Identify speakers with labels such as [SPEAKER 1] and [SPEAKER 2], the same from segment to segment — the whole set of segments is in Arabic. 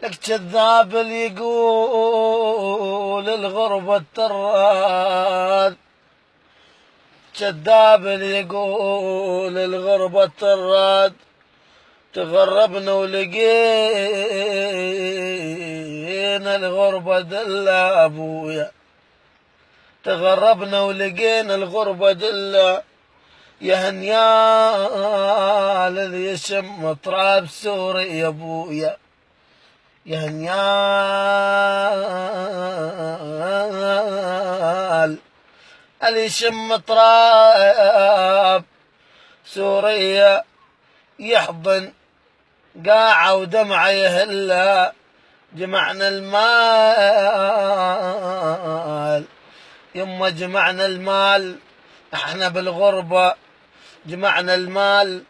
[SPEAKER 1] لك كذاب اللي يقول الغربة التراد، كذاب اللي يقول الغربة التراد، تغربنا ولقينا الغربة دلة أبويا، تغربنا ولقينا الغربة دلة، يا هنيال اللي يشم تراب سوري يا أبويا، يا هنيال اللي يشم تراب سوريا، يحضن قاعة ودمعة يهلا، جمعنا المال يما جمعنا المال، احنا بالغربة جمعنا المال،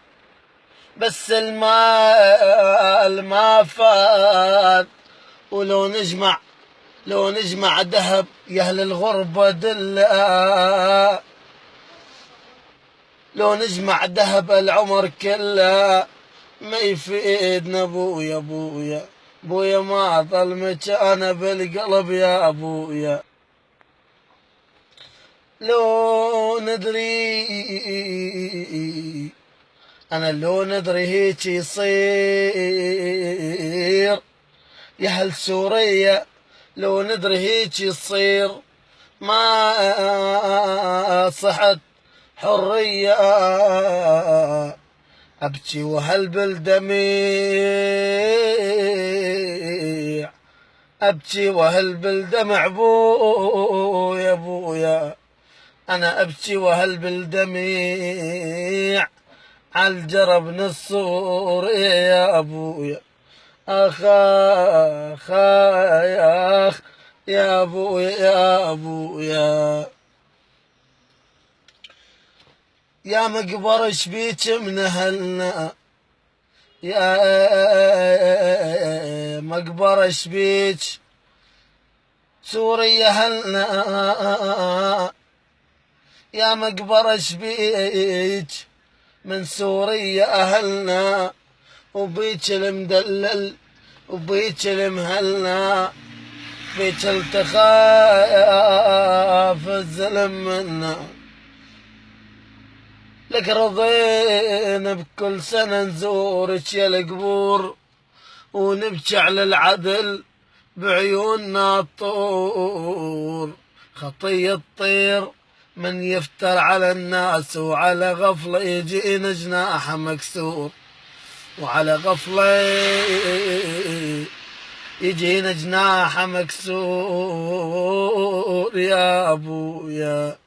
[SPEAKER 1] بس المال ما فات، ولو نجمع ذهب يا اهل الغربة دلا، لو نجمع ذهب العمر كله ما يفيدنا ابويا، ابويا ما ظل مكانه بالقلب يا ابويا، لو ندري أنا لو ندري هيك يصير يا أهل سوريا، لو ندري هيك يصير ما صحت حرية، أبكي وهل دميع، أبكي وهل بالدمع بويا، أنا أبكي وهل بالدميع عالجرب نصور يا أبويا، آخ آخ يا أخ يا أبويا، يا مقبر شبيك من أهلنا، يا مقبر شبيك سوريا أهلنا، يا مقبر شبيك من سوريا أهلنا، وبيك المدلل وبيك المهلنا، بيك التخاف الزلم منا، لك رضينا بكل سنة نزورك يا القبور، ونبكي على العدل بعيوننا الطور، خطية طير من يفتر على الناس، وعلى غفلة يجينا جناح مكسور، وعلى غفلة يجينا جناح مكسور يا أبويا.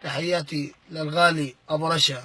[SPEAKER 1] تحياتي للغالي أبو رشا.